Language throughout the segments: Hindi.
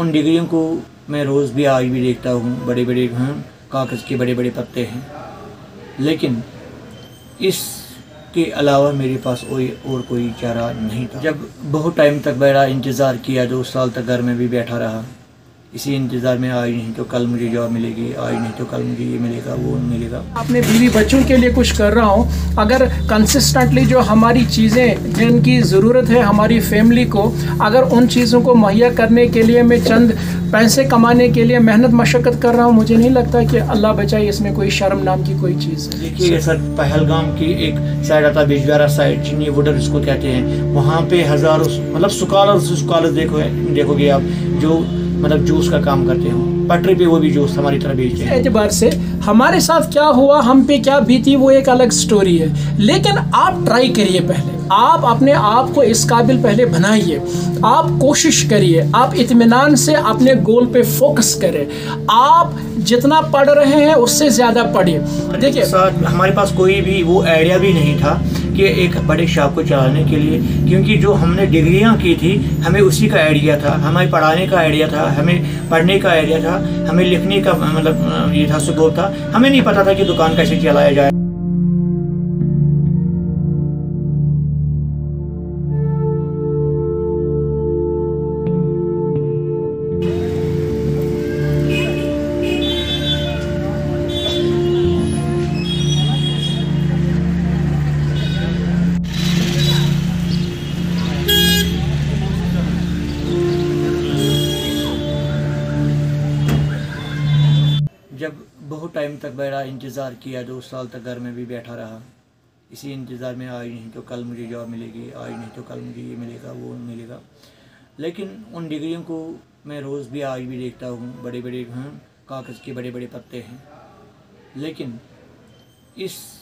उन डिग्रियों को मैं रोज़ भी आज भी देखता हूँ, बड़े बड़े कागज़ के बड़े बड़े पत्ते हैं, लेकिन इसके अलावा मेरे पास और कोई चारा नहीं था। जब बहुत टाइम तक मेरा इंतज़ार किया, 2 साल तक घर में भी बैठा रहा, इसी इंतज़ार में आज नहीं तो कल मुझे जॉब मिलेगी, आज नहीं तो कल मुझे ये मिलेगा, वो मिलेगा। अपने बीवी बच्चों के लिए कुछ कर रहा हूँ, अगर कंसिस्टेंटली जो हमारी चीज़ें जिनकी ज़रूरत है हमारी फैमिली को, अगर उन चीज़ों को मुहैया करने के लिए मैं चंद पैसे कमाने के लिए मेहनत मशक्क़त कर रहा हूँ, मुझे नहीं लगता कि अल्लाह बचाए इसमें कोई शर्म नाम की कोई चीज़ है। देखिए सर, पहलगाम की एक साइड आता है बिजवारा साइड, जिन्हें वुडर इसको कहते हैं, वहाँ पे हज़ारों मतलब स्कॉलर्स देखोगे आप, जो मतलब जूस का काम करते हो, पटरी पे वो भी जूस हमारी तरह बेचते हैं। एतबार से हमारे साथ क्या हुआ, हम पे क्या बीती, वो एक अलग स्टोरी है, लेकिन आप ट्राई करिए, पहले आप अपने आप को इस काबिल पहले बनाइए, आप कोशिश करिए, आप इत्मीनान से अपने गोल पे फोकस करें, आप जितना पढ़ रहे हैं उससे ज़्यादा पढ़िए। देखिए हमारे पास कोई भी वो आइडिया भी नहीं था कि एक बड़े शॉप को चलाने के लिए, क्योंकि जो हमने डिग्रियां की थी हमें उसी का आइडिया था, हमें पढ़ाने का आइडिया था, हमें पढ़ने का आइडिया था, हमें लिखने का मतलब ये था, सुबह था, हमें नहीं पता था कि दुकान कैसे चलाया जाए। जब बहुत टाइम तक मेरा इंतज़ार किया, 2 साल तक घर में भी बैठा रहा, इसी इंतज़ार में आज नहीं तो कल मुझे जॉब मिलेगी, आज नहीं तो कल मुझे ये मिलेगा, वो मिलेगा, लेकिन उन डिग्रियों को मैं रोज़ भी आज भी देखता हूँ, बड़े बड़े कागज़ के बड़े बड़े पत्ते हैं, लेकिन इसके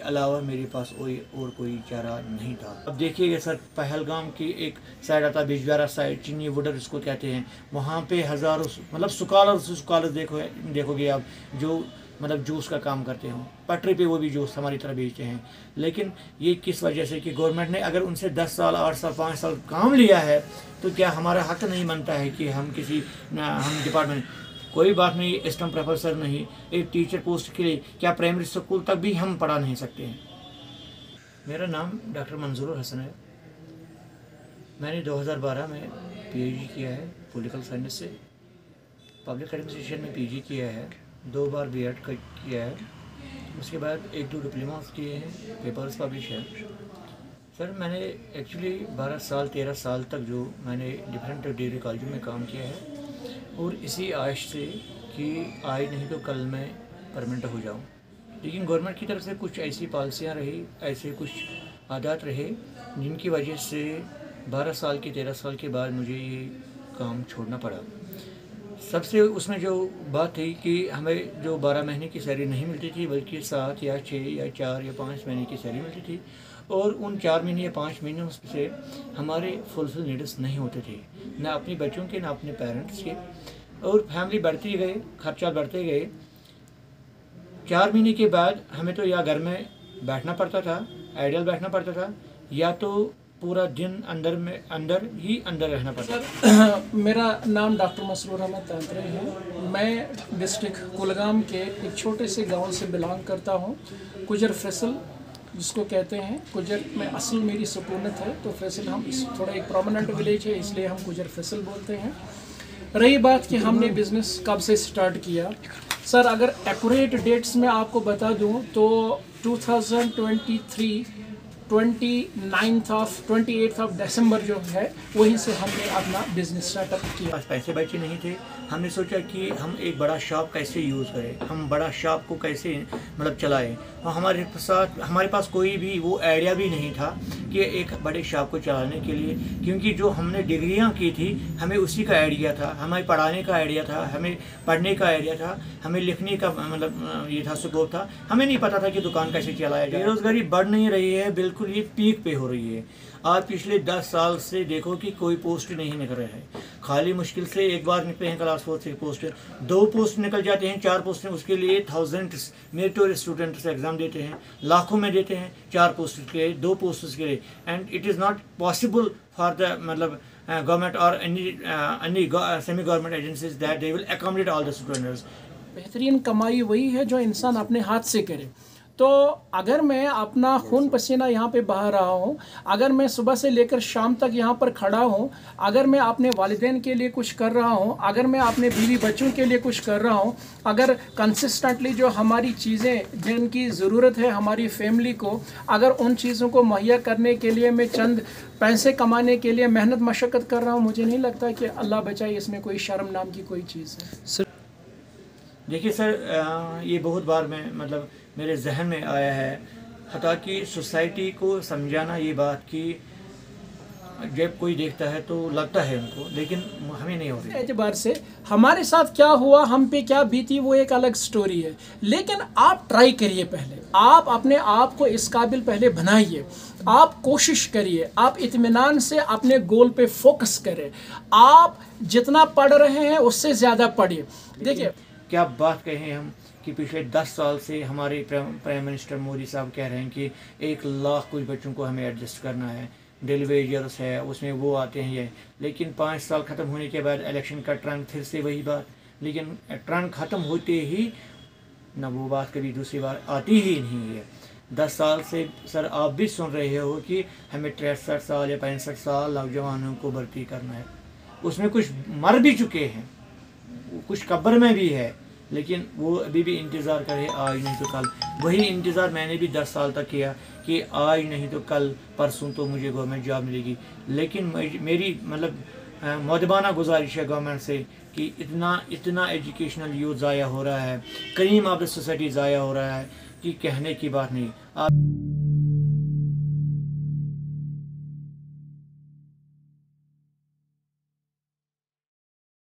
अलावा मेरे पास और कोई चारा नहीं था। अब देखिएगा सर, पहलगाम की एक साइड आता है बिजवारा साइड, जिन्हें वुडर इसको कहते हैं, वहाँ पे हज़ारों मतलब स्कॉलर्स देखोगे आप, जो मतलब जूस का काम करते हो, पटरी पे वो भी जूस हमारी तरह बेचते हैं, लेकिन ये किस वजह से कि गवर्नमेंट ने अगर उनसे 10 साल 8 साल 5 साल काम लिया है, तो क्या हमारा हक नहीं बनता है कि हम हम डिपार्टमेंट, कोई बात नहीं, एसिस्टेंट प्रोफेसर नहीं, एक टीचर पोस्ट के लिए क्या प्राइमरी स्कूल तक भी हम पढ़ा नहीं सकते हैं। मेरा नाम डॉक्टर मंजूर हसन है। मैंने 2012 में पीएचडी किया है पॉलिटिकल साइंस से, पब्लिक एडमिनिस्ट्रेशन में पीजी किया है, 2 बार बीएड किया है, उसके बाद 1-2 डिप्लोमा किए हैं, पेपर्स पब्लिश है। सर मैंने एक्चुअली 12 साल 13 साल तक जो मैंने डिफरेंट डिग्री कॉलेजों में काम किया है, और इसी आश से कि आज नहीं तो कल मैं परमानेंट हो जाऊं, लेकिन गवर्नमेंट की तरफ से कुछ ऐसी पॉलिसियां रही, ऐसे कुछ आदत रहे, जिनकी वजह से 12 साल के 13 साल के बाद मुझे ये काम छोड़ना पड़ा। सबसे उसमें जो बात थी कि हमें जो 12 महीने की सैलरी नहीं मिलती थी, बल्कि 7 या 6 या 4 या 5 महीने की सैलरी मिलती थी, और उन 4 महीने या 5 महीनों से हमारे फुलफिल नीड्स नहीं होते थे, ना अपने बच्चों के ना अपने पेरेंट्स के, और फैमिली बढ़ती गए, खर्चा बढ़ते गए। 4 महीने के बाद हमें तो या घर में बैठना पड़ता था, आइडियल बैठना पड़ता था, या तो पूरा दिन अंदर रहना पड़ता है। मेरा नाम डॉक्टर मसरूर अहमद तांत्रे है। मैं डिस्ट्रिक्ट कुलगाम के एक छोटे से गांव से बिलोंग करता हूं। कुजर फैसल जिसको कहते हैं, कुजर में असल मेरी सुकूनत है, तो फैसल हम थोड़ा एक प्रोमिनेंट विलेज है, इसलिए हम कुजर फैसल बोलते हैं। रही बात कि हमने बिज़नेस कब से स्टार्ट किया, सर अगर एक्यूरेट डेट्स में आपको बता दूं तो 2023 28 दिसंबर जो है, वहीं से हमने अपना बिजनेस स्टार्टअप किया। पैसे बचे नहीं थे, हमने सोचा कि हम एक बड़ा शॉप कैसे यूज़ करें, हम बड़ा शॉप को कैसे मतलब चलाएं, और हमारे पास कोई भी वो आइडिया भी नहीं था कि एक बड़े शॉप को चलाने के लिए, क्योंकि जो हमने डिग्रियां की थी हमें उसी का आइडिया था, हमें पढ़ाने का आइडिया था, हमें पढ़ने का आइडिया था, हमें लिखने का मतलब ये था, सुबह था, हमें नहीं पता था कि दुकान कैसे चलाया जाए। बेरोजगारी बढ़ नहीं रही है, बिल्कुल ये पीक पे हो रही है। आज पिछले 10 साल से देखो कि कोई पोस्ट नहीं निकल रहा है, खाली मुश्किल से एक बार निकले हैं क्लास 4 से पोस्ट, 2 पोस्ट निकल जाते हैं, 4 पोस्ट उसके लिए थाउजेंड्स मेरिटोरियस स्टूडेंट्स एग्जाम देते हैं, लाखों में देते हैं 4 पोस्ट के लिए, 2 पोस्ट के लिए, and it is not possible for the मतलब government or any semi-government agencies that they will accommodate all the students. बेहतरीन कमाई वही है जो इंसान अपने हाथ से करे। तो अगर मैं अपना खून पसीना यहाँ पे बहा रहा हूँ, अगर मैं सुबह से लेकर शाम तक यहाँ पर खड़ा हूँ, अगर मैं अपने वालिदैन के लिए कुछ कर रहा हूँ, अगर मैं अपने बीवी बच्चों के लिए कुछ कर रहा हूँ, अगर कंसिस्टेंटली जो हमारी चीज़ें जिनकी ज़रूरत है हमारी फैमिली को, अगर उन चीज़ों को मुहैया करने के लिए मैं चंद पैसे कमाने के लिए मेहनत मशक्क़त कर रहा हूँ, मुझे नहीं लगता कि अल्लाह बचाए इसमें कोई शर्म नाम की कोई चीज़ है। देखिए सर, ये बहुत बार मैं मतलब मेरे जहन में आया है, हता कि सोसाइटी को समझाना ये बात कि जब कोई देखता है तो लगता है उनको, लेकिन हमें नहीं हो रही। एतबार से हमारे साथ क्या हुआ, हम पे क्या बीती, वो एक अलग स्टोरी है। लेकिन आप ट्राई करिए, पहले आप अपने आप को इस काबिल पहले बनाइए, आप कोशिश करिए, आप इत्मीनान से अपने गोल पे फोकस करें। आप जितना पढ़ रहे हैं उससे ज़्यादा पढ़िए। देखिए क्या बात कहें हम कि पिछले 10 साल से हमारे प्राइम मिनिस्टर मोदी साहब कह रहे हैं कि 1 लाख कुछ बच्चों को हमें एडजस्ट करना है, डिलीवेजर्स है उसमें वो आते हैं ये, लेकिन 5 साल ख़त्म होने के बाद इलेक्शन का ट्रंक फिर से वही बात, लेकिन ट्रंक ख़त्म होते ही न वो बात कभी दूसरी बार आती ही नहीं है। 10 साल से सर आप भी सुन रहे हो कि हमें 63 साल या 65 साल नौजवानों को भर्ती करना है, उसमें कुछ मर भी चुके हैं, कुछ कब्र में भी है, लेकिन वो अभी भी इंतज़ार करे आज नहीं तो कल। वही इंतज़ार मैंने भी 10 साल तक किया कि आज नहीं तो कल परसों तो मुझे गवर्नमेंट जॉब मिलेगी। लेकिन मेरी मतलब मुअद्दबाना गुजारिश है गवर्नमेंट से कि इतना एजुकेशनल यूथ ज़ाया हो रहा है, क्रीम ऑफ द सोसाइटी ज़ाया हो रहा है कि कहने की बात नहीं। आप